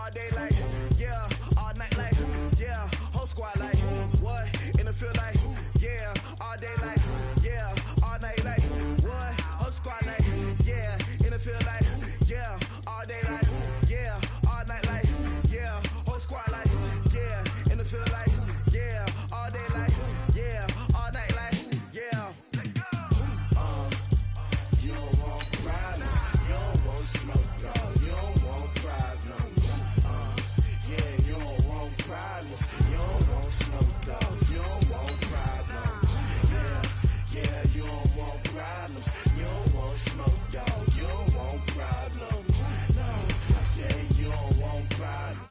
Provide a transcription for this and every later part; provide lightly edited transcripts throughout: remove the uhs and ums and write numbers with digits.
all day like, yeah, all night like, yeah, whole squad like, what, in the field like, yeah, all day like, yeah, all night like, what, whole squad like, yeah, in the field like, yeah, all day like, yeah, all night like, yeah, whole squad like, yeah, in the field like, yeah, all day like, yeah, all night like, yeah. You don't want problems, you don't want smoke, no, you don't want problems. Yeah, you don't want problems, you don't want smoke, dog, you don't want problems. Yeah, you don't want problems, you don't want smoke, dog, you don't want problems. No, I said you don't want problems.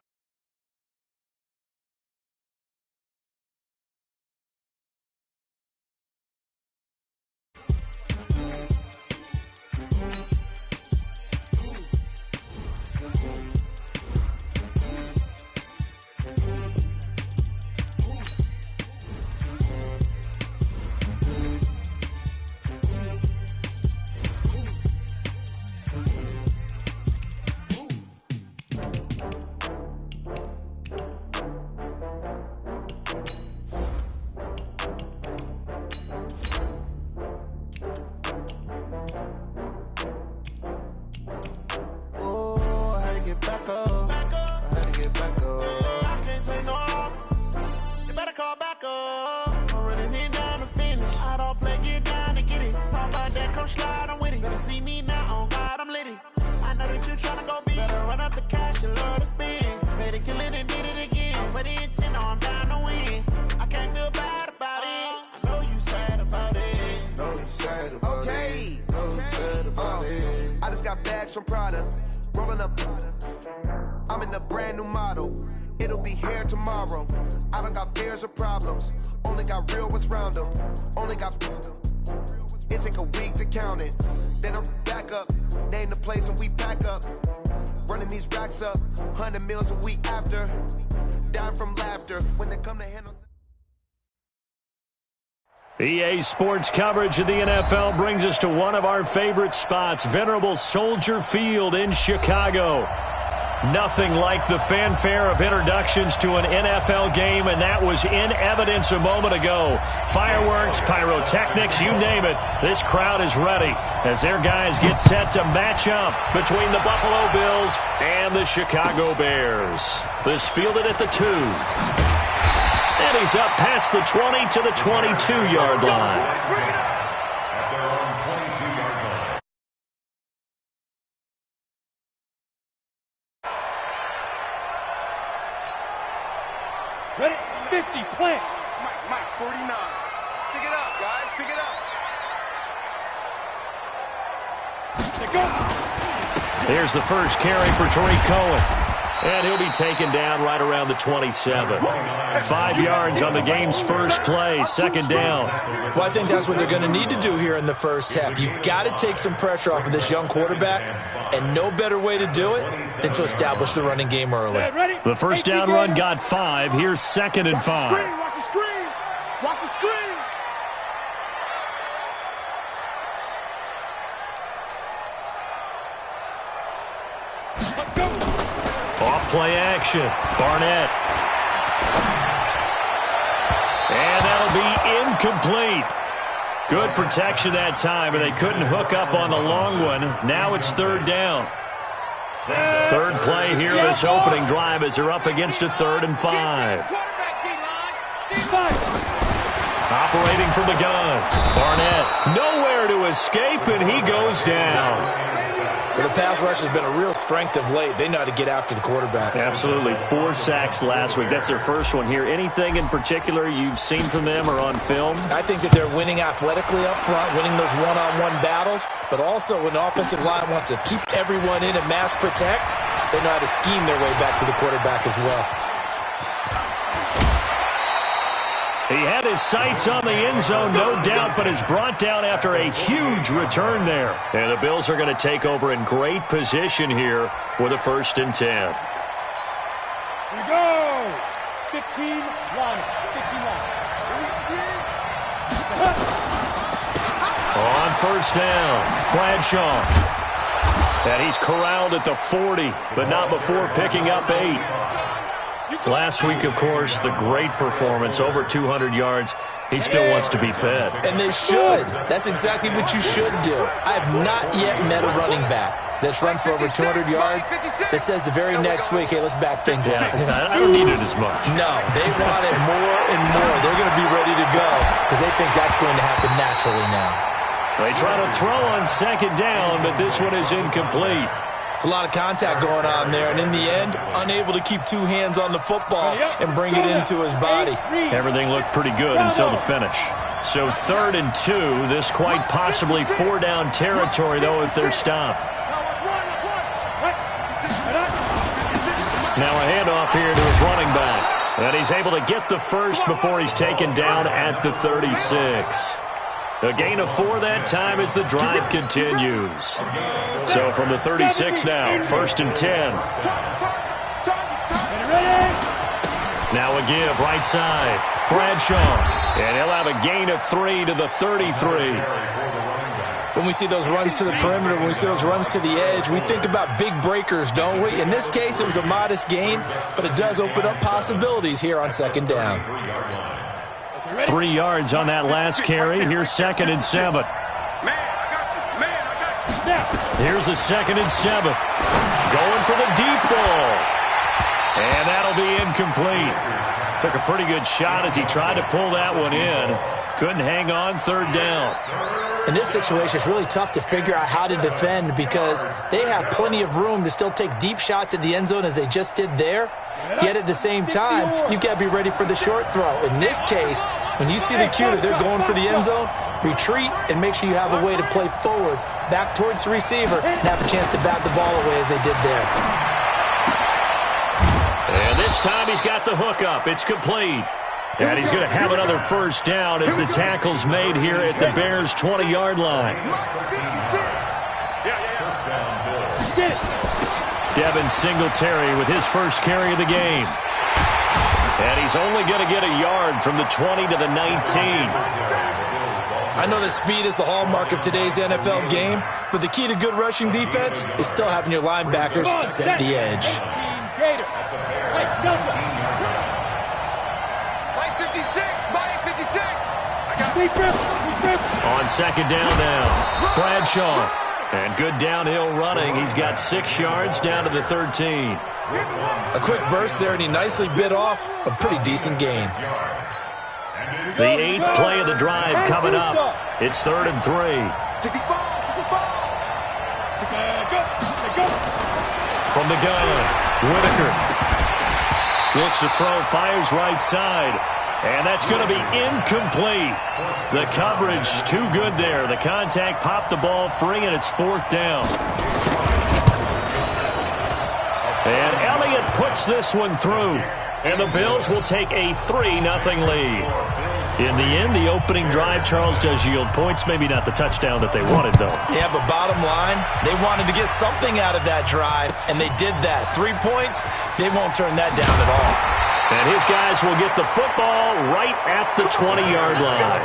I just got bags from Prada, rolling up. I'm in a brand new model. It'll be here tomorrow. I don't got fears or problems. Only got real ones round them. Only got. It take a week to count it. Then I'm back up. Name the place and we pack up. Running these racks up. 100 meals a week after. Dying from laughter when they come to handle. EA Sports coverage of the NFL brings us to one of our favorite spots, venerable Soldier Field in Chicago. Nothing like the fanfare of introductions to an NFL game, and that was in evidence a moment ago. Fireworks, pyrotechnics, you name it. This crowd is ready as their guys get set to match up between the Buffalo Bills and the Chicago Bears. This fielded at the 2. And he's up past the 20 to the 22-yard line. Ready? 50, plant. Mike, 49. Pick it up, guys. Pick it up. Here's the first carry for Tariq Cohen. And he'll be taken down right around the 27. 5 yards on the game's first play, second down. Well, I think that's what they're going to need to do here in the first half. You've got to take some pressure off of this young quarterback, and no better way to do it than to establish the running game early. The first down run got 5. Here's 2nd and 5. Watch the screen. Watch the screen. Off play action. Barnett. And that'll be incomplete. Good protection that time, and they couldn't hook up on the long one. Now it's 3rd down. Third play here this opening drive as they're up against a 3rd and 5. Operating from the gun. Barnett nowhere to escape, and he goes down. Well, the pass rush has been a real strength of late. They know how to get after the quarterback. Absolutely. 4 sacks last week. That's their first one here. Anything in particular you've seen from them or on film? I think that they're winning athletically up front, winning those one-on-one battles, but also when the offensive line wants to keep everyone in and mass protect, they know how to scheme their way back to the quarterback as well. He had his sights on the end zone, no doubt, but is brought down after a huge return there. And the Bills are going to take over in great position here with a 1st and 10. Here we go. 15 line. 15 line. On 1st down, Bradshaw. And he's corralled at the 40, but not before picking up 8. Last week, of course, the great performance, over 200 yards. He still wants to be fed. And they should. That's exactly what you should do. I have not yet met a running back that's run for over 200 yards that says the very next week, hey, let's back things up. I don't need it as much. No, they want it more and more. They're going to be ready to go because they think that's going to happen naturally now. They try to throw on second down, but this one is incomplete. It's a lot of contact going on there, and in the end, unable to keep two hands on the football and bring it into his body. Everything looked pretty good until the finish. So 3rd and 2, this quite possibly 4-down territory, though, if they're stopped. Now a handoff here to his running back. And he's able to get the first before he's taken down at the 36. A gain of 4 that time as the drive continues. So from the 36 now, 1st and 10. Now a give, right side. Bradshaw. And he'll have a gain of 3 to the 33. When we see those runs to the perimeter, when we see those runs to the edge, we think about big breakers, don't we? In this case, it was a modest gain, but it does open up possibilities here on second down. 3 yards on that last carry. Here's 2nd and 7. Here's the 2nd and 7. Going for the deep ball. And that'll be incomplete. Took a pretty good shot as he tried to pull that one in. Couldn't hang on, 3rd down. In this situation, it's really tough to figure out how to defend because they have plenty of room to still take deep shots at the end zone as they just did there. Yet at the same time, you've got to be ready for the short throw. In this case, when you see the cue that they're going for the end zone, retreat and make sure you have a way to play forward, back towards the receiver, and have a chance to bat the ball away as they did there. And this time he's got the hook up. It's complete. And he's going to have another 1st down as the tackle's made here at the Bears' 20-yard line. Devin Singletary with his first carry of the game. And he's only going to get a yard from the 20 to the 19. I know that speed is the hallmark of today's NFL game, but the key to good rushing defense is still having your linebackers set the edge. On second down now, Bradshaw. And good downhill running. He's got 6 yards down to the 13. A quick burst there, and he nicely bit off a pretty decent gain. The 8th play of the drive coming up. It's 3rd and 3. From the gun, Whitaker. Looks to throw, fires right side. And that's going to be incomplete. The coverage too good there. The contact popped the ball free, and it's 4th down. And Elliott puts this one through. And the Bills will take a 3-0 lead. In the end, the opening drive, Charles, does yield points. Maybe not the touchdown that they wanted, though. Yeah, but bottom line, they wanted to get something out of that drive, and they did that. 3 points, they won't turn that down at all. And his guys will get the football right at the 20-yard line.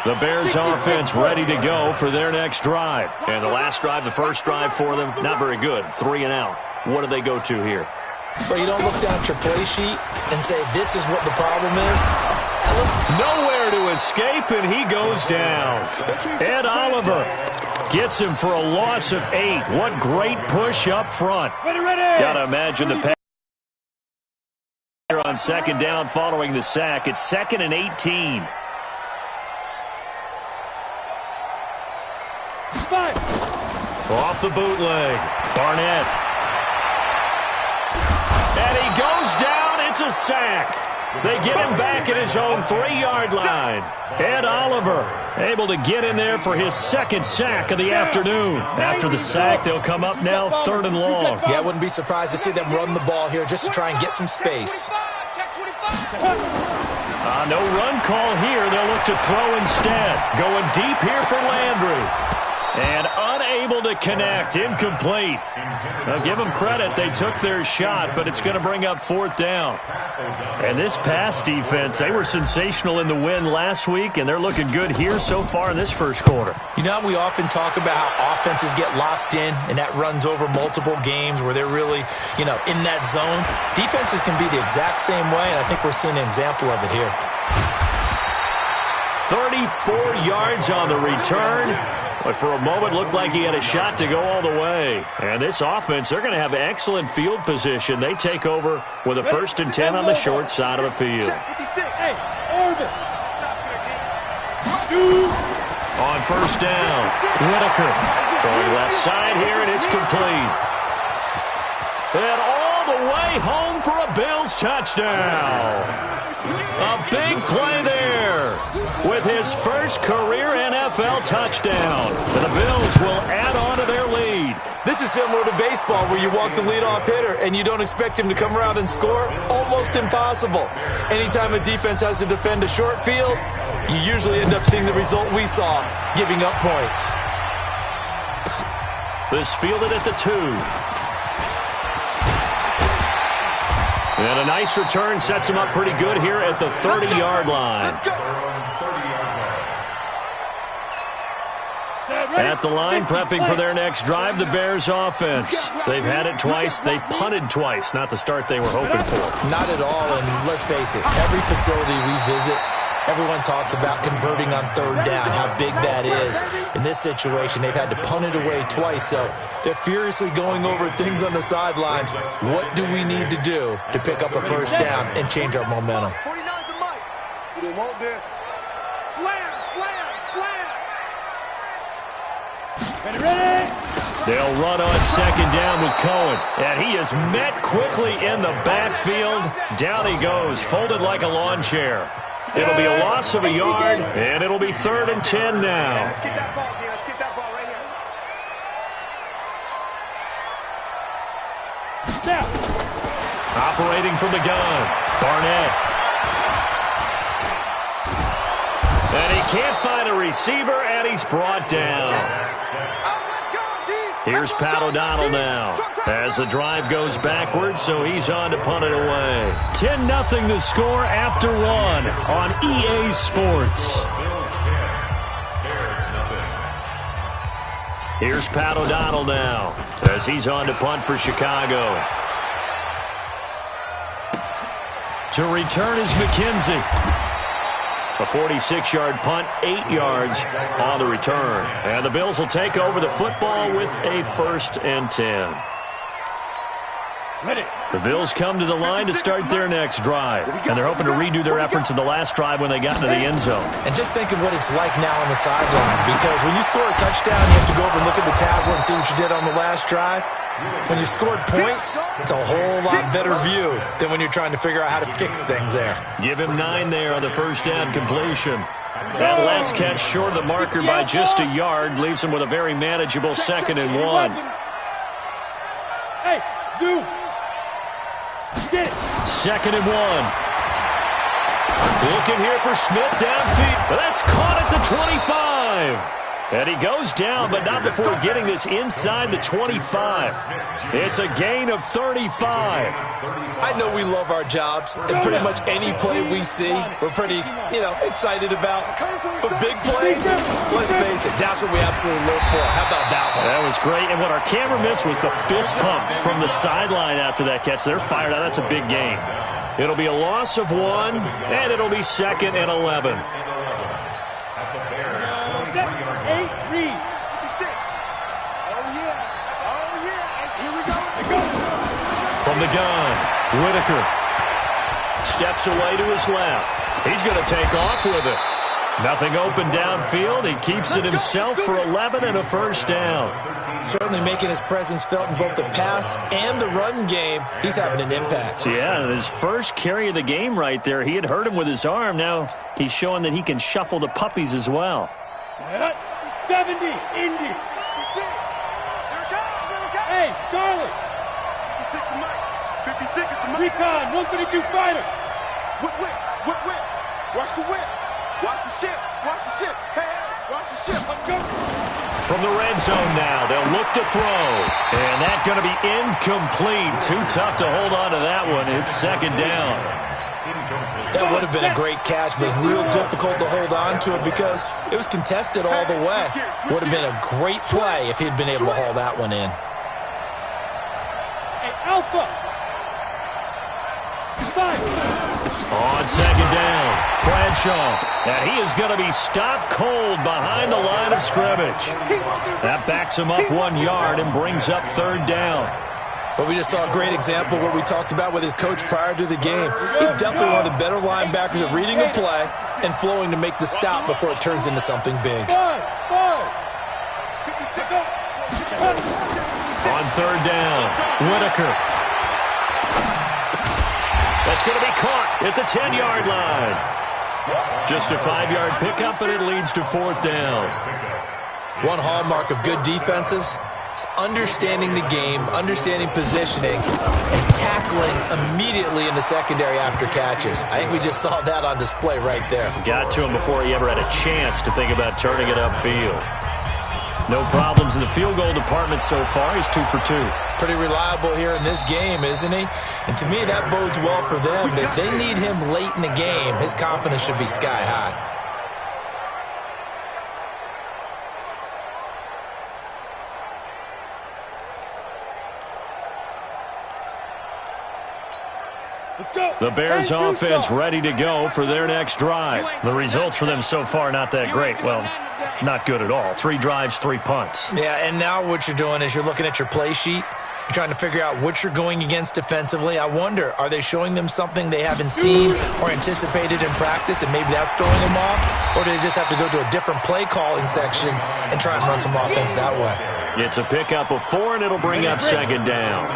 The Bears offense ready to go for their next drive. And the last drive, the first drive for them, not very good. 3 and out. What do they go to here? Well, you don't look down at your play sheet and say, this is what the problem is. Nowhere to escape, and he goes down. Ed Oliver gets him for a loss of 8. What great push up front. Got to imagine the pass on second down following the sack. It's 2nd and 18. Off the bootleg. Barnett. And he goes down. It's a sack. They get him back at his own 3-yard line. Ed Oliver able to get in there for his 2nd sack of the afternoon. After the sack, they'll come up now 3rd and long. Yeah, I wouldn't be surprised to see them run the ball here just to try and get some space. No run call here. They'll look to throw instead. Going deep here for Landry. And unable to connect. Incomplete. Now, give them credit. They took their shot, but it's going to bring up 4th down. And this pass defense, they were sensational in the win last week, and they're looking good here so far in this first quarter. You know, we often talk about how offenses get locked in, and that runs over multiple games where they're really, in that zone. Defenses can be the exact same way, and I think we're seeing an example of it here. 34 yards on the return. But for a moment, looked like he had a shot to go all the way. And this offense, they're going to have excellent field position. They take over with a 1st and 10 on the short side of the field. Hey, over. On 1st down, Whitaker throwing left side here, and it's complete. And all the way home for a Bills touchdown. A big play there with his first career NFL touchdown. And the Bills will add on to their lead. This is similar to baseball where you walk the leadoff hitter and you don't expect him to come around and score. Almost impossible. Anytime a defense has to defend a short field, you usually end up seeing the result we saw, giving up points. This fielded at the 2. And a nice return sets him up pretty good here at the 30-yard line. At the line, prepping for their next drive, the Bears offense. They've had it twice. They've punted twice. Not the start they were hoping for. Not at all, and let's face it, every facility we visit, everyone talks about converting on 3rd down, how big that is. In this situation, they've had to punt it away twice, so they're furiously going over things on the sidelines. What do we need to do to pick up a 1st down and change our momentum? 49's the mic. They want this. Slam, slam, slam. Ready? They'll run on 2nd down with Cohen. And he is met quickly in the backfield. Down he goes, folded like a lawn chair. It'll be a loss of a yard, and it'll be 3rd and 10 now. Let's get that ball, man. Let's get that ball right here. Now. Operating from the gun, Barnett. And he can't find a receiver, and he's brought down. Here's Pat O'Donnell now as the drive goes backwards, so he's on to punt it away. 10-0 the score after 1 on EA Sports. Here's Pat O'Donnell now as he's on to punt for Chicago. To return is McKenzie. A 46-yard punt, 8 yards on the return. And the Bills will take over the football with a 1st and 10. The Bills come to the line to start their next drive. And they're hoping to redo their efforts in the last drive when they got into the end zone. And just think of what it's like now on the sideline. Because when you score a touchdown, you have to go over and look at the tablet and see what you did on the last drive. When you scored points, it's a whole lot better view than when you're trying to figure out how to fix things there. Give him 9 there on the 1st down completion. That last catch short of the marker by just a yard leaves him with a very manageable 2nd and 1. Hey, Zoo. Get it. 2nd and 1. Looking here for Smith downfield. That's caught at the 25. And he goes down, but not before getting this inside the 25. It's a gain of 35. I know we love our jobs, and pretty much any play we see, we're pretty, excited about. But big plays, let's face it, that's what we absolutely live for. How about that one? That was great, and what our camera missed was the fist pumps from the sideline after that catch. They're fired out. That's a big gain. It'll be a loss of 1, and it'll be 2nd and 11. From the gun, Whitaker steps away to his left. He's going to take off with it. Nothing open downfield. He keeps it himself for 11 and a 1st down. Certainly making his presence felt in both the pass and the run game. He's having an impact. Yeah, his first carry of the game right there. He had hurt him with his arm. Now he's showing that he can shuffle the puppies as well. 70, Indy. Hey, Charlie. 56 is the mic. Recon, 132 fighter. Whip. Watch the whip. Watch the ship. Hey, watch the ship. Let's go. From the red zone now, they'll look to throw. And that's going to be incomplete. Too tough to hold on to that one. It's second down. That would have been a great catch, but it's real difficult to hold on to it because it was contested all the way. Would have been a great play if he'd been able to haul that one in. Hey, Alpha. On second down, Bradshaw. And he is going to be stopped cold behind the line of scrimmage. That backs him up 1 yard and brings up third down. But we just saw a great example of what we talked about with his coach prior to the game. He's definitely one of the better linebackers at reading a play and flowing to make the stop before it turns into something big. On third down, Whitaker. That's going to be caught at the 10-yard line. Just a 5-yard pickup, and it leads to fourth down. One hallmark of good defenses is understanding the game, understanding positioning, and tackling immediately in the secondary after catches. I think we just saw that on display right there. Got to him before he ever had a chance to think about turning it upfield. No problems in the field goal department so far. He's 2 for 2. Pretty reliable here in this game, isn't he? And to me, that bodes well for them. If they need him late in the game, his confidence should be sky high. Let's go. The Bears offense ready to go for their next drive. The results for them so far not that great. Well, not good at all. 3 drives, 3 punts. Yeah, and now what you're doing is you're looking at your play sheet. You're trying to figure out what you're going against defensively. I wonder, are they showing them something they haven't seen or anticipated in practice, and maybe that's throwing them off? Or do they just have to go to a different play calling section and try and run some offense that way? It's a pickup of 4, and it'll bring up second down.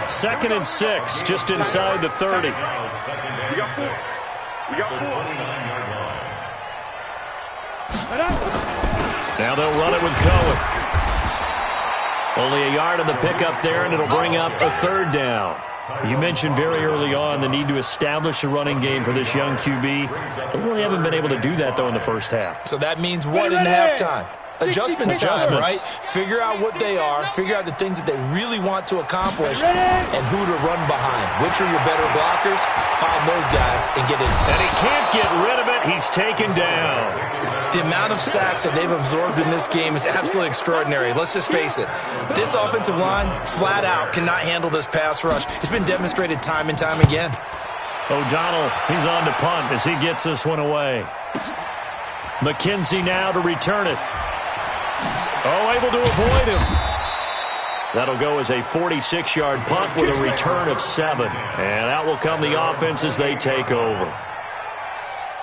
2nd and 6, just inside the 30. We got 4. We got 4. Now they'll run it with Cohen. Only a yard on the pickup there, and it'll bring up a third down. You mentioned very early on the need to establish a running game for this young QB. They really haven't been able to do that, though, in the first half. So that means what in halftime? Adjustments time, right? Figure out what they are, figure out the things that they really want to accomplish, and who to run behind. Which are your better blockers? Find those guys and get in. And he can't get rid of it. He's taken down. The amount of sacks that they've absorbed in this game is absolutely extraordinary. Let's just face it. This offensive line, flat out, cannot handle this pass rush. It's been demonstrated time and time again. O'Donnell, he's on to punt as he gets this one away. McKenzie now to return it. Oh, able to avoid him. That'll go as a 46-yard punt with a return of 7. And out will come the offense as they take over.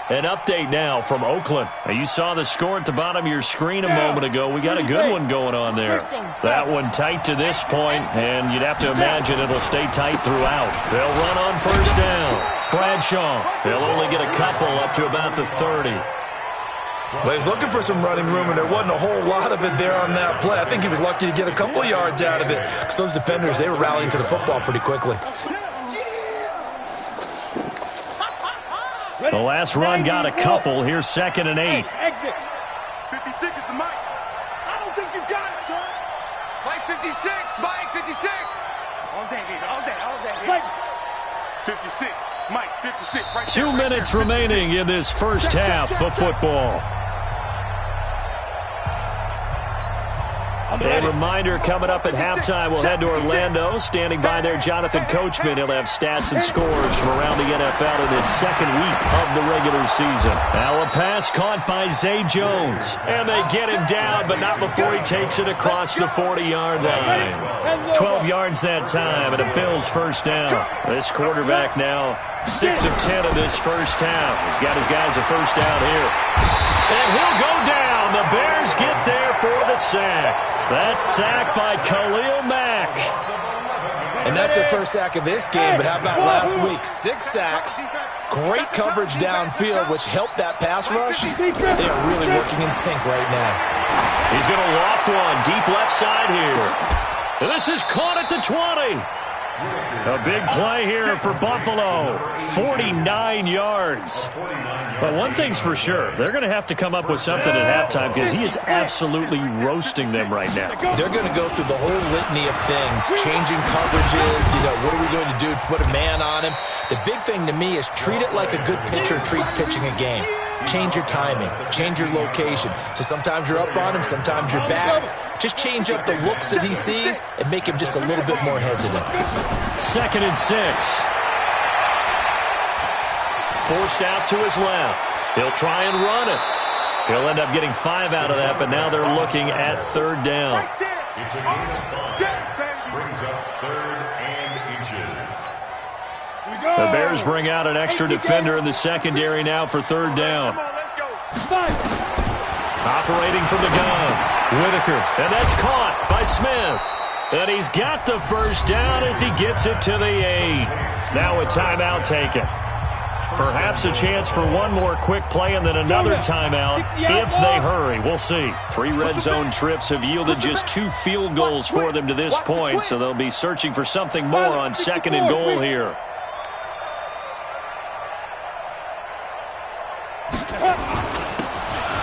An update now from Oakland. Now, you saw the score at the bottom of your screen a moment ago. We got a good one going on there. That one tight to this point, and you'd have to imagine it'll stay tight throughout. They'll run on first down. Bradshaw, they'll only get a couple up to about the 30. Well, he was looking for some running room, and there wasn't a whole lot of it there on that play. I think he was lucky to get a couple yards out of it because those defenders, they were rallying to the football pretty quickly. The last run got a couple. Here's 2nd and 8. Exit. 56 is the mic. I don't think you got it, son. Mike 56. Mike 56. All day, baby. All day. All day. Mike 56. Mike 56. Right 2 minutes remaining in this first half of football. A reminder coming up at halftime, we'll head to Orlando. Standing by there, Jonathan Coachman. He'll have stats and scores from around the NFL in this second week of the regular season. Now a pass caught by Zay Jones. And they get him down, but not before he takes it across the 40-yard line. 12 yards that time, and a Bills first down. This quarterback now 6 of 10 of this first half. He's got his guys a first down here. And he'll go down. The Bears get there for the sack. That's sacked by Khalil Mack. And that's their first sack of this game, but how about last week? 6 sacks, great coverage downfield, which helped that pass rush. They are really working in sync right now. He's going to loft one deep left side here. And this is caught at the 20. A big play here for Buffalo, 49 yards. But one thing's for sure, they're going to have to come up with something at halftime because he is absolutely roasting them right now. They're going to go through the whole litany of things, changing coverages, what are we going to do to put a man on him? The big thing to me is treat it like a good pitcher treats pitching a game. Change your timing, change your location. So sometimes you're up on him, sometimes you're back. Just change up the looks that he sees and make him just a little bit more hesitant. 2nd and 6. Forced out to his left. He'll try and run it. He'll end up getting 5 out of that, but now they're looking at 3rd down. It's a gain of 5. Brings up 3rd and inches. The Bears bring out an extra defender in the secondary now for 3rd down. Operating from the gun, Whitaker, and that's caught by Smith. And he's got the 1st down as he gets it to the 8. Now a timeout taken. Perhaps a chance for one more quick play and then another timeout if they hurry. We'll see. 3 red zone trips have yielded just 2 field goals for them to this point, so they'll be searching for something more on 2nd and goal here.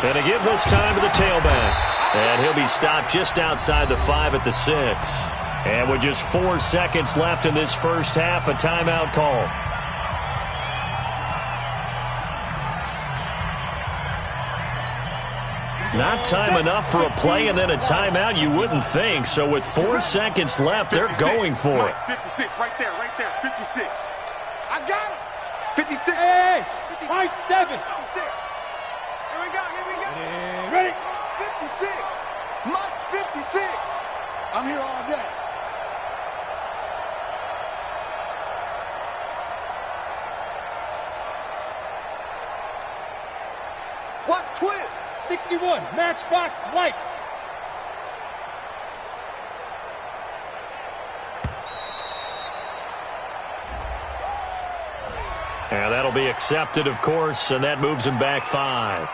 And to give this time to the tailback. And he'll be stopped just outside the 5 at the 6. And with just 4 seconds left in this first half, a timeout call. Not time enough for a play and then a timeout, you wouldn't think. So with 4 seconds left, they're going for it. 56, right there, 56. I got it. 56. Hey, high 7. 56. Here we go. Ready? 56. Mike's 56. I'm here all day. What's twist? 61, matchbox lights. And that'll be accepted, of course, and that moves him back 5.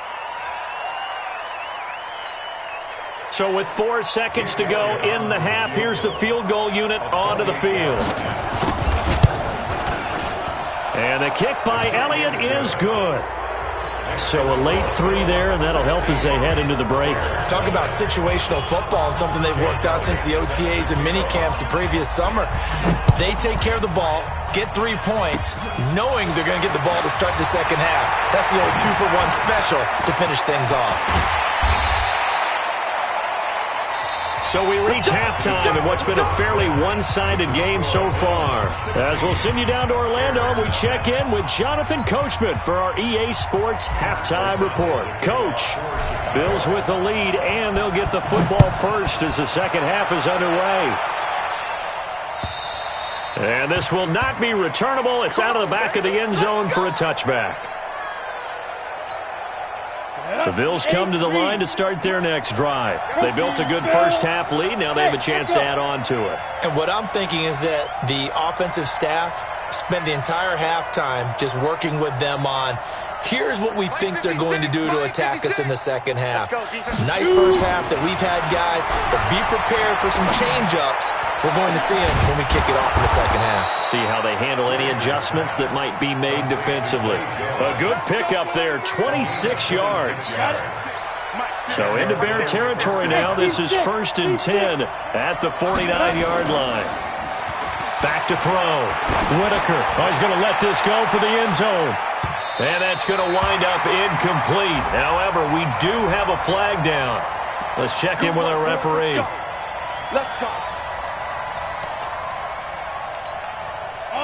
So with 4 seconds to go in the half, here's the field goal unit onto the field. And the kick by Elliott is good. So a late 3 there, and that'll help as they head into the break. Talk about situational football and something they've worked out since the OTAs and mini camps the previous summer. They take care of the ball, get 3 points, knowing they're going to get the ball to start the second half. That's the old 2-for-1 special to finish things off. So we reach halftime in what's been a fairly one-sided game so far. As we'll send you down to Orlando, we check in with Jonathan Coachman for our EA Sports Halftime Report. Coach, Bills with the lead, and they'll get the football first as the second half is underway. And this will not be returnable. It's out of the back of the end zone for a touchback. The Bills come to the line to start their next drive. They built a good first half lead. Now they have a chance to add on to it. And what I'm thinking is that the offensive staff spent the entire halftime just working with them on, here's what we think they're going to do to attack us in the second half. Nice first half that we've had, guys, but be prepared for some change-ups. We're going to see them when we kick it off in the second half. See how they handle any adjustments that might be made defensively. A good pickup there, 26 yards. So into Bear territory now. This is 1st and 10 at the 49-yard line. Back to throw. Whitaker. Oh, he's going to let this go for the end zone. And that's going to wind up incomplete. However, we do have a flag down. Let's check in with our referee. Let's go.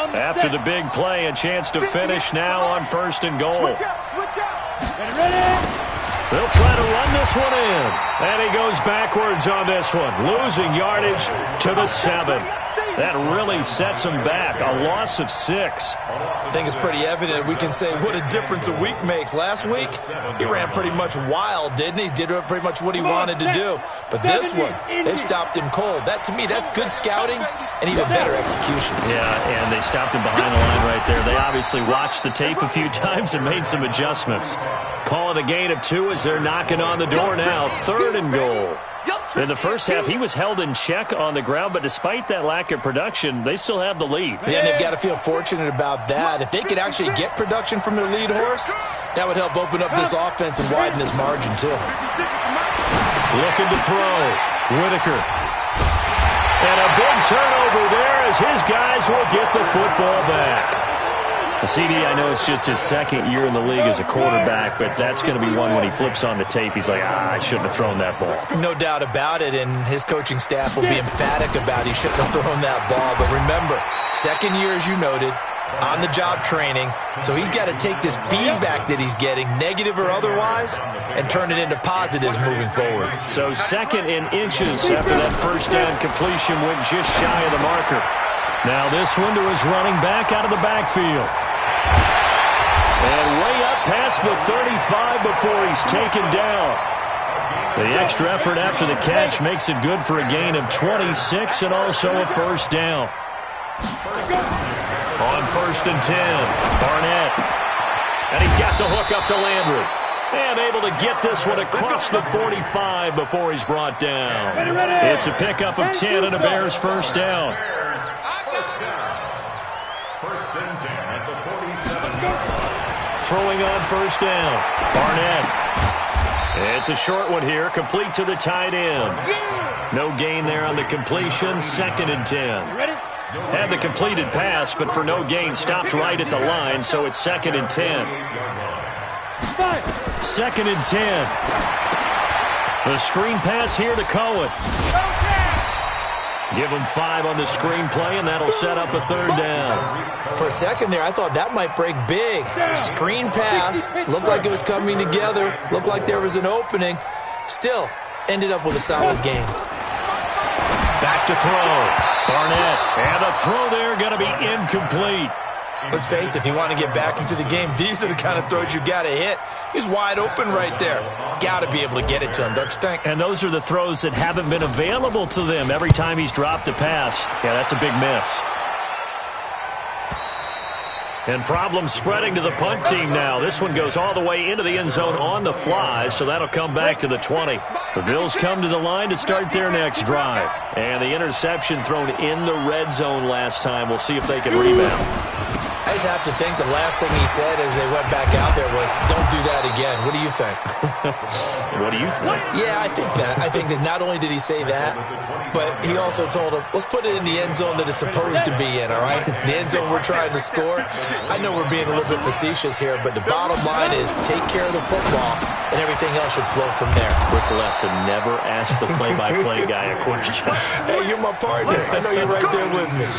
After the big play, a chance to finish now on 1st and goal. Switch out. Ready? They'll try to run this one in. And he goes backwards on this one, losing yardage to the 7. That really sets him back. A loss of 6. I think it's pretty evident. We can say what a difference a week makes. Last week, he ran pretty much wild, didn't he? Did pretty much what he wanted to do. But this one, they've stopped him cold. That, to me, that's good scouting and even better execution. Yeah, and they stopped him behind the line right there. They obviously watched the tape a few times and made some adjustments. Call it a gain of 2 as they're knocking on the door now. 3rd and goal. In the first half, he was held in check on the ground, but despite that lack of production, they still have the lead. Yeah, and they've got to feel fortunate about that. If they could actually get production from their lead horse, that would help open up this offense and widen this margin, too. Looking to throw. Whitaker. And a big turnover there as his guys will get the football back. The CD, I know it's just his second year in the league as a quarterback, but that's going to be one when he flips on the tape. He's like, I shouldn't have thrown that ball. No doubt about it, and his coaching staff will be emphatic about he shouldn't have thrown that ball. But remember, second year, as you noted, on-the-job training, so he's got to take this feedback that he's getting, negative or otherwise, and turn it into positives moving forward. So second in inches after that first down completion went just shy of the marker. Now this one to his running back out of the backfield. And way up past the 35 before he's taken down. The extra effort after the catch makes it good for a gain of 26 and also a first down. On 1st and 10, Barnett. And he's got the hook up to Landry. And able to get this one across the 45 before he's brought down. It's a pickup of 10 and a Bears first down. First and 10 at the 47. Throwing on first down, Barnett. It's a short one here, complete to the tight end. No gain there on the completion, 2nd and 10. Had the completed pass, but for no gain, stopped right at the line, so it's 2nd and 10. 2nd and 10. The screen pass here to Cohen. Give him 5 on the screenplay, and that'll set up a 3rd down. For a second there, I thought that might break big. Screen pass, looked like it was coming together, looked like there was an opening. Still, ended up with a solid game. Back to throw. Barnett, and the throw there going to be incomplete. Let's face it, if you want to get back into the game, these are the kind of throws you got to hit. He's wide open right there. Got to be able to get it to him, don't you think? And those are the throws that haven't been available to them every time he's dropped a pass. Yeah, that's a big miss. And problems spreading to the punt team now. This one goes all the way into the end zone on the fly, so that'll come back to the 20. The Bills come to the line to start their next drive. And the interception thrown in the red zone last time. We'll see if they can rebound. I just have to think the last thing he said as they went back out there was, don't do that again. What do you think? What do you think? Yeah, I think that. I think that not only did he say that, but he also told him, let's put it in the end zone that it's supposed to be in, all right? The end zone we're trying to score. I know we're being a little bit facetious here, but the bottom line is take care of the football, and everything else should flow from there. Quick lesson, never ask the play-by-play guy a question. Hey, you're my partner. I know you're right there with me.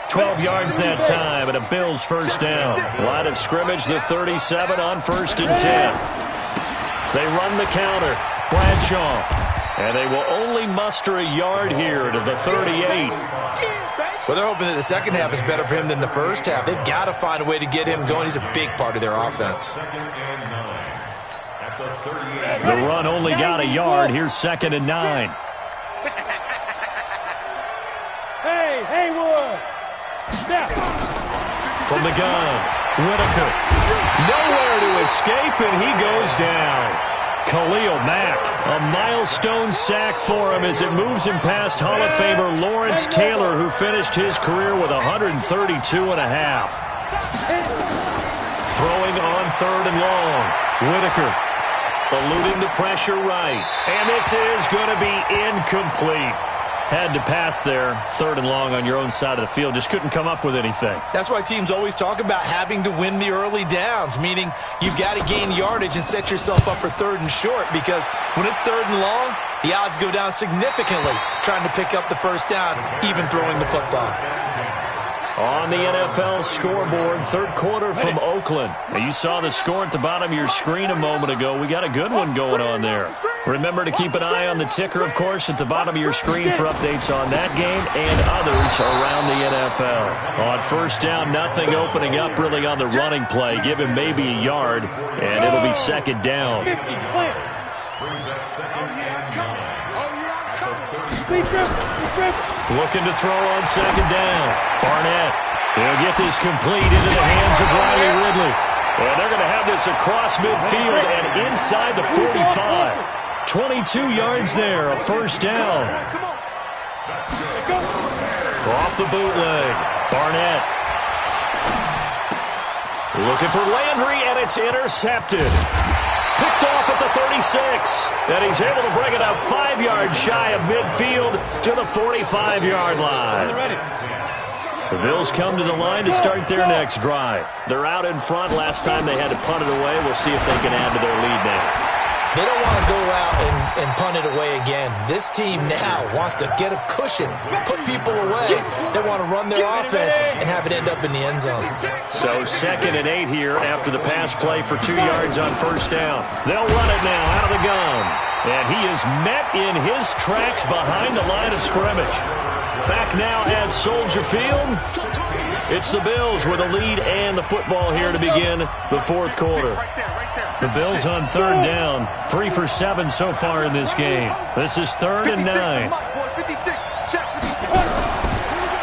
12 yards that time, and a Bills first down. Line of scrimmage, the 37 on 1st and 10. They run the counter. Bradshaw. And they will only muster a yard here to the 38. Well, they're hoping that the second half is better for him than the first half. They've got to find a way to get him going. He's a big part of their offense. The run only got a yard. Here's 2nd and 9. Hey, Haywood. Snap. From the gun, Whitaker. Nowhere to escape, and he goes down. Khalil Mack, a milestone sack for him as it moves him past Hall of Famer Lawrence Taylor, who finished his career with 132.5. Throwing on 3rd and long. Whitaker eluding the pressure right. And this is going to be incomplete. Had to pass there, 3rd and long on your own side of the field. Just couldn't come up with anything. That's why teams always talk about having to win the early downs, meaning you've got to gain yardage and set yourself up for 3rd and short, because when it's 3rd and long, the odds go down significantly trying to pick up the first down, even throwing the football. On the NFL scoreboard, 3rd quarter from Oakland. Now, you saw the score at the bottom of your screen a moment ago. We got a good one going on there. Remember to keep an eye on the ticker, of course, at the bottom of your screen for updates on that game and others around the NFL. On 1st down, nothing opening up really on the running play. Give him maybe a yard, and it'll be 2nd down. Looking to throw on 2nd down. Barnett. He'll get this complete into the hands of Riley Ridley. And they're going to have this across midfield and inside the 45. 22 yards there, a first down. Off the bootleg, Barnett. Looking for Landry, and it's intercepted. Picked off at the 36, and he's able to bring it up 5 yards shy of midfield to the 45-yard line. The Bills come to the line to start their next drive. They're out in front. Last time they had to punt it away. We'll see if they can add to their lead now. They don't want to go out and punt it away again. This team now wants to get a cushion, put people away. They want to run their offense and have it end up in the end zone. So 2nd and 8 here after the pass play for 2 yards on first down. They'll run it now out of the gun. And he is met in his tracks behind the line of scrimmage. Back now at Soldier Field. It's the Bills with a lead and the football here to begin the fourth quarter. The Bills on 3rd down, 3 for 7 so far in this game. This is 3rd and 9.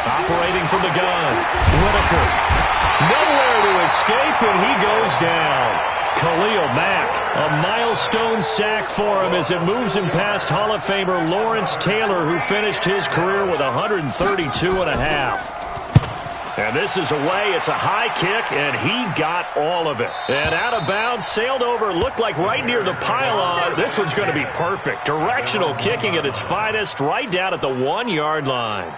Operating from the gun, Whitaker. Nowhere to escape, and he goes down. Khalil Mack, a milestone sack for him as it moves him past Hall of Famer Lawrence Taylor, who finished his career with 132.5. And this is away. It's a high kick, and he got all of it. And out of bounds, sailed over, looked like right near the pylon. This one's going to be perfect. Directional kicking at its finest, right down at the 1-yard line.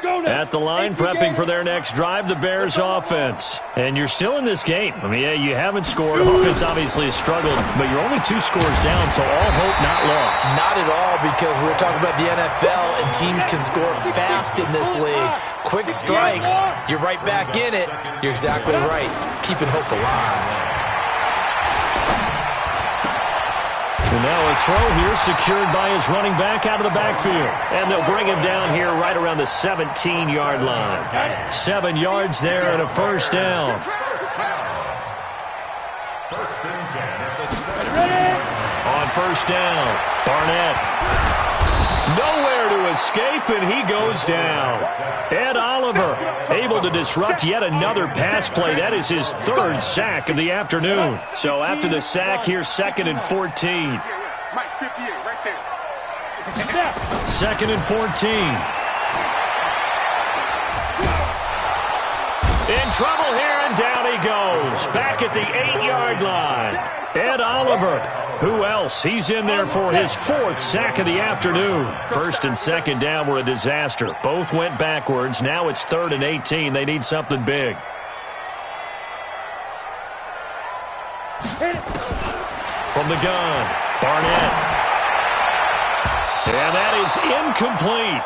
At the line, prepping for their next drive, the Bears offense. And you're still in this game. I mean, yeah, you haven't scored. Offense obviously has struggled, but you're only 2 scores down, so all hope not lost. Not at all, because we're talking about the NFL, and teams can score fast in this league. Quick strikes, you're right back in it. You're exactly right. Keeping hope alive. And now a throw here secured by his running back out of the backfield. And they'll bring him down here right around the 17-yard line. 7 yards there and a first down. On first down, Barnett. Nowhere to escape, and he goes down. Ed Oliver able to disrupt yet another pass play. That is his 3rd sack of the afternoon. So after the sack, here's 2nd and 14. Mike, 58, right there. 2nd and 14. In trouble here, and down he goes. Back at the 8-yard line. Ed Oliver. Who else? He's in there for his 4th sack of the afternoon. 1st and 2nd down were a disaster. Both went backwards. Now it's 3rd and 18. They need something big. From the gun, Barnett. And that is incomplete.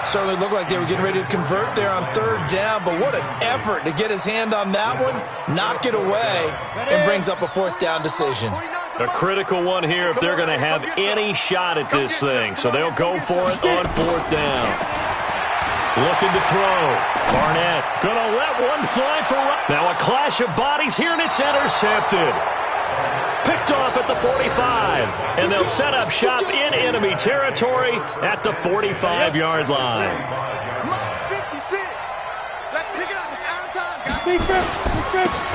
Certainly looked like they were getting ready to convert there on 3rd down, but what an effort to get his hand on that one, knock it away, and brings up a 4th down decision. A critical one here if they're going to have any shot at this thing. So they'll go for it on 4th down. Looking to throw. Barnett going to let one fly for... Now a clash of bodies here, and it's intercepted. Picked off at the 45. And they'll set up shop in enemy territory at the 45-yard line. 56. Let's pick it up. It's out of time, guys.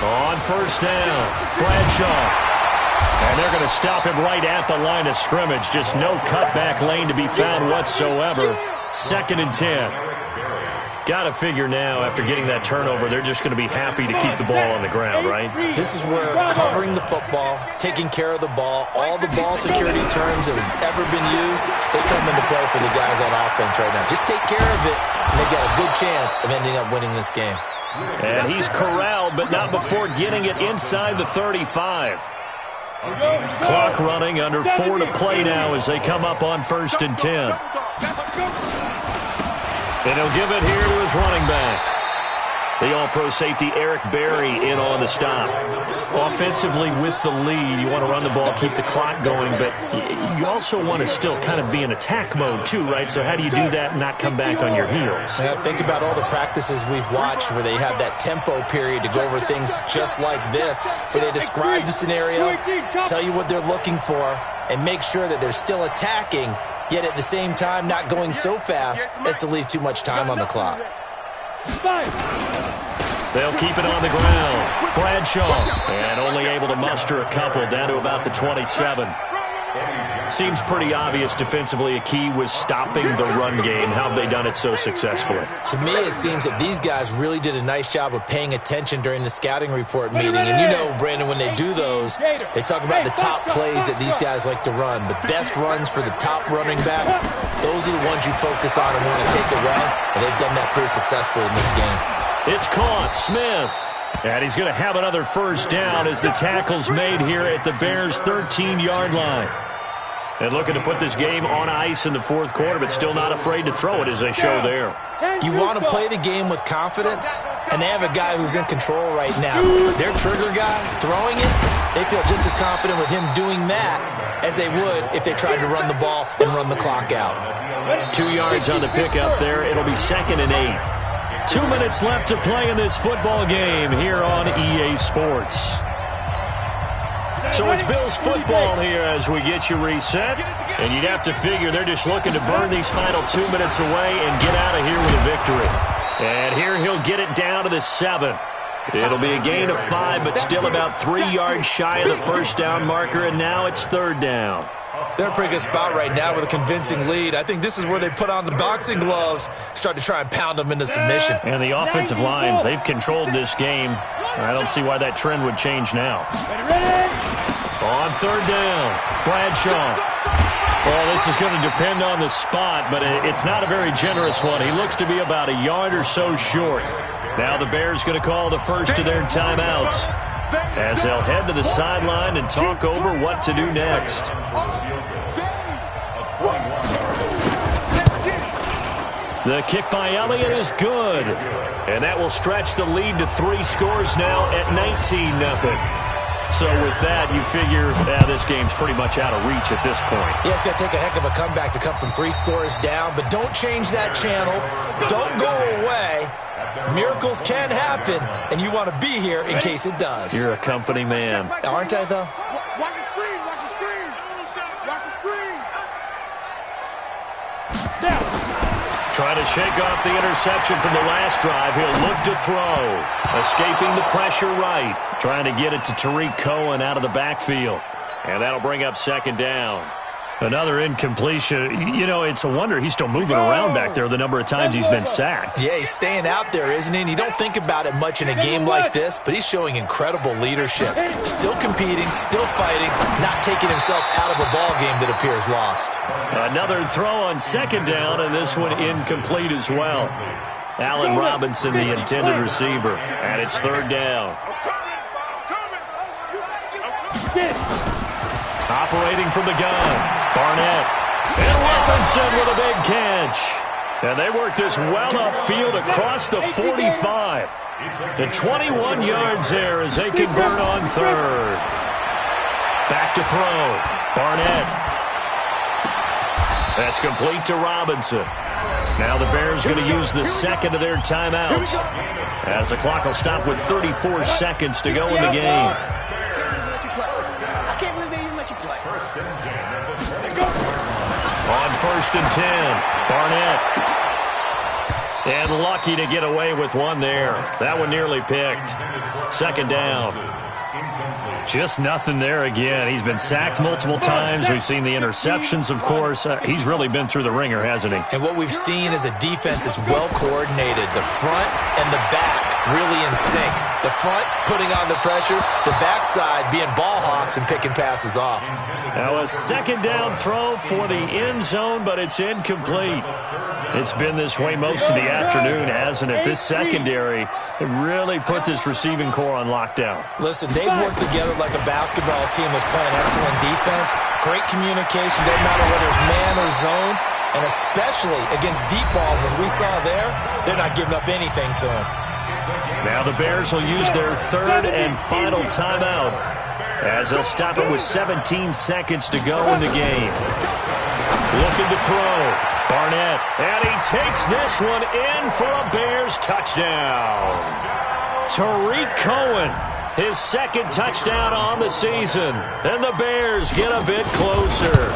On first down, Bradshaw. And they're going to stop him right at the line of scrimmage. Just no cutback lane to be found whatsoever. 2nd and 10. Got to figure now, after getting that turnover, they're just going to be happy to keep the ball on the ground, right? This is where covering the football, taking care of the ball, all the ball security terms that have ever been used, they come into play for the guys on offense right now. Just take care of it, and they've got a good chance of ending up winning this game. And he's corralled, but not before getting it inside the 35. Clock running, under 4 to play now as they come up on 1st and 10. And he'll give it here to his running back. The all-pro safety Eric Berry in on the stop. Offensively with the lead, you want to run the ball, keep the clock going, but you also want to still kind of be in attack mode too, right? So how do you do that and not come back on your heels? Think about all the practices we've watched where they have that tempo period to go over things just like this, where they describe the scenario, tell you what they're looking for, and make sure that they're still attacking, yet at the same time not going so fast as to leave too much time on the clock. They'll keep it on the ground. Bradshaw, and only able to muster a couple down to about the 27. Seems pretty obvious defensively a key was stopping the run game. How have they done it so successfully? To me, it seems that these guys really did a nice job of paying attention during the scouting report meeting. And you know, Brandon, when they do those, they talk about the top plays that these guys like to run. The best runs for the top running back, those are the ones you focus on and want to take away. And they've done that pretty successfully in this game. It's caught. Smith. And he's going to have another first down as the tackle's made here at the Bears' 13-yard line. And looking to put this game on ice in the fourth quarter, but still not afraid to throw it as they show there. You want to play the game with confidence, and they have a guy who's in control right now. Their trigger guy, throwing it, they feel just as confident with him doing that as they would if they tried to run the ball and run the clock out. 2 yards on the pickup there. It'll be 2nd and 8. 2 minutes left to play in this football game here on EA Sports. So it's Bills football here as we get you reset. And you'd have to figure they're just looking to burn these final 2 minutes away and get out of here with a victory. And here he'll get it down to the 7. It'll be a gain of 5, but still about 3 yards shy of the first down marker, and now it's 3rd down. They're in a pretty good spot right now with a convincing lead. I think this is where they put on the boxing gloves, start to try and pound them into submission. And the offensive line, they've controlled this game. I don't see why that trend would change now. On 3rd down, Bradshaw. Well, this is going to depend on the spot, but it's not a very generous one. He looks to be about a yard or so short. Now the Bears going to call the first of their timeouts as they'll head to the sideline and talk over what to do next. The kick by Elliott is good, and that will stretch the lead to 3 scores now at 19-0. So with that, you figure this game's pretty much out of reach at this point. Yeah, it's going to take a heck of a comeback to come from 3 scores down, but don't change that channel. Don't go away. Miracles can happen, and you want to be here in case it does. You're a company man. Aren't I, though? Watch the screen, watch the screen. Watch the screen. Step. Trying to shake off the interception from the last drive. He'll look to throw. Escaping the pressure right. Trying to get it to Tariq Cohen out of the backfield. And that'll bring up 2nd down. Another incompletion. You know, it's a wonder he's still moving around back there the number of times he's been sacked. Yeah, he's staying out there, isn't he? And you don't think about it much in a game like this, but he's showing incredible leadership. Still competing, still fighting, not taking himself out of a ball game that appears lost. Another throw on 2nd down, and this one incomplete as well. Allen Robinson, the intended receiver, and it's 3rd down. Operating from the gun, Barnett. And Robinson with a big catch. And they work this well upfield across the 45. The 21 yards there as they convert on 3rd. Back to throw, Barnett. That's complete to Robinson. Now the Bears going to use the 2nd of their timeouts as the clock will stop with 34 seconds to go in the game. On 1st and 10, Barnett. And lucky to get away with one there. That one nearly picked. 2nd down. Just nothing there again. He's been sacked multiple times. We've seen the interceptions, of course. He's really been through the ringer, hasn't he? And what we've seen is a defense that's well coordinated. The front and the back really in sync. The front putting on the pressure, the backside being ball hawks and picking passes off. Now a 2nd down throw for the end zone, but it's incomplete. It's been this way most of the afternoon, hasn't it? This secondary really put this receiving core on lockdown. Listen, they've worked together like a basketball team that's playing excellent defense. Great communication, doesn't matter whether it's man or zone. And especially against deep balls, as we saw there, they're not giving up anything to them. Now the Bears will use their 3rd and final timeout as they'll stop it with 17 seconds to go in the game. Looking to throw, Barnett, and he takes this one in for a Bears touchdown. Tariq Cohen, his 2nd touchdown on the season, and the Bears get a bit closer.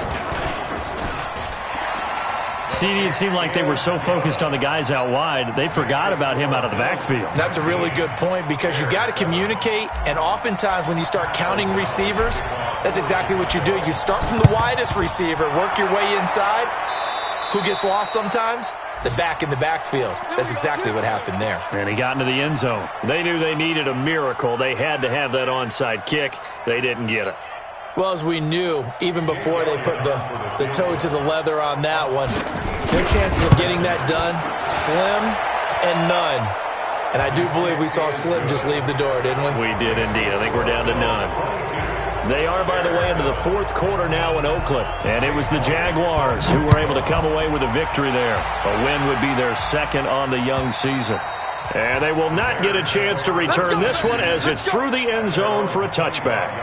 CD, it seemed like they were so focused on the guys out wide, they forgot about him out of the backfield. That's a really good point because you've got to communicate, and oftentimes when you start counting receivers, that's exactly what you do. You start from the widest receiver, work your way inside. Who gets lost sometimes? The back in the backfield. That's exactly what happened there. And he got into the end zone. They knew they needed a miracle. They had to have that onside kick. They didn't get it. Well, as we knew, even before they put the toe to the leather on that one, their chances of getting that done, slim and none. And I do believe we saw Slim just leave the door, didn't we? We did indeed. I think we're down to none. They are, by the way, into the fourth quarter now in Oakland. And it was the Jaguars who were able to come away with a victory there. A win would be their second on the young season. And they will not get a chance to return this one as it's through the end zone for a touchback.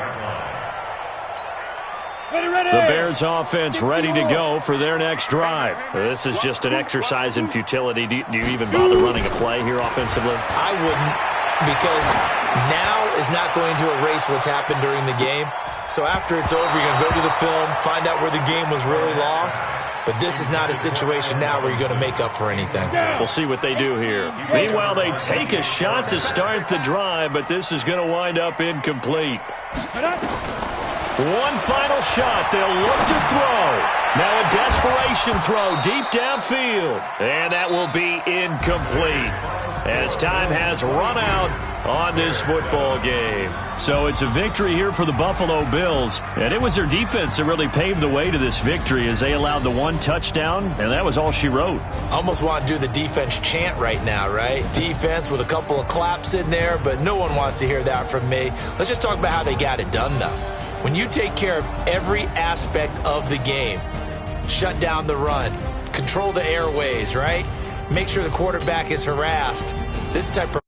The Bears offense ready to go for their next drive. This is just an exercise in futility. Do you even bother running a play here offensively? I wouldn't, because now is not going to erase what's happened during the game. So after it's over, you're going to go to the film, find out where the game was really lost. But this is not a situation now where you're going to make up for anything. We'll see what they do here. Meanwhile, they take a shot to start the drive, but this is going to wind up incomplete. One final shot. They'll look to throw. Now a desperation throw deep downfield. And that will be incomplete as time has run out on this football game. So it's a victory here for the Buffalo Bills. And it was their defense that really paved the way to this victory as they allowed the one touchdown, and that was all she wrote. Almost want to do the defense chant right now, right? Defense with a couple of claps in there, but no one wants to hear that from me. Let's just talk about how they got it done, though. When you take care of every aspect of the game, shut down the run, control the airways, right? Make sure the quarterback is harassed. This type of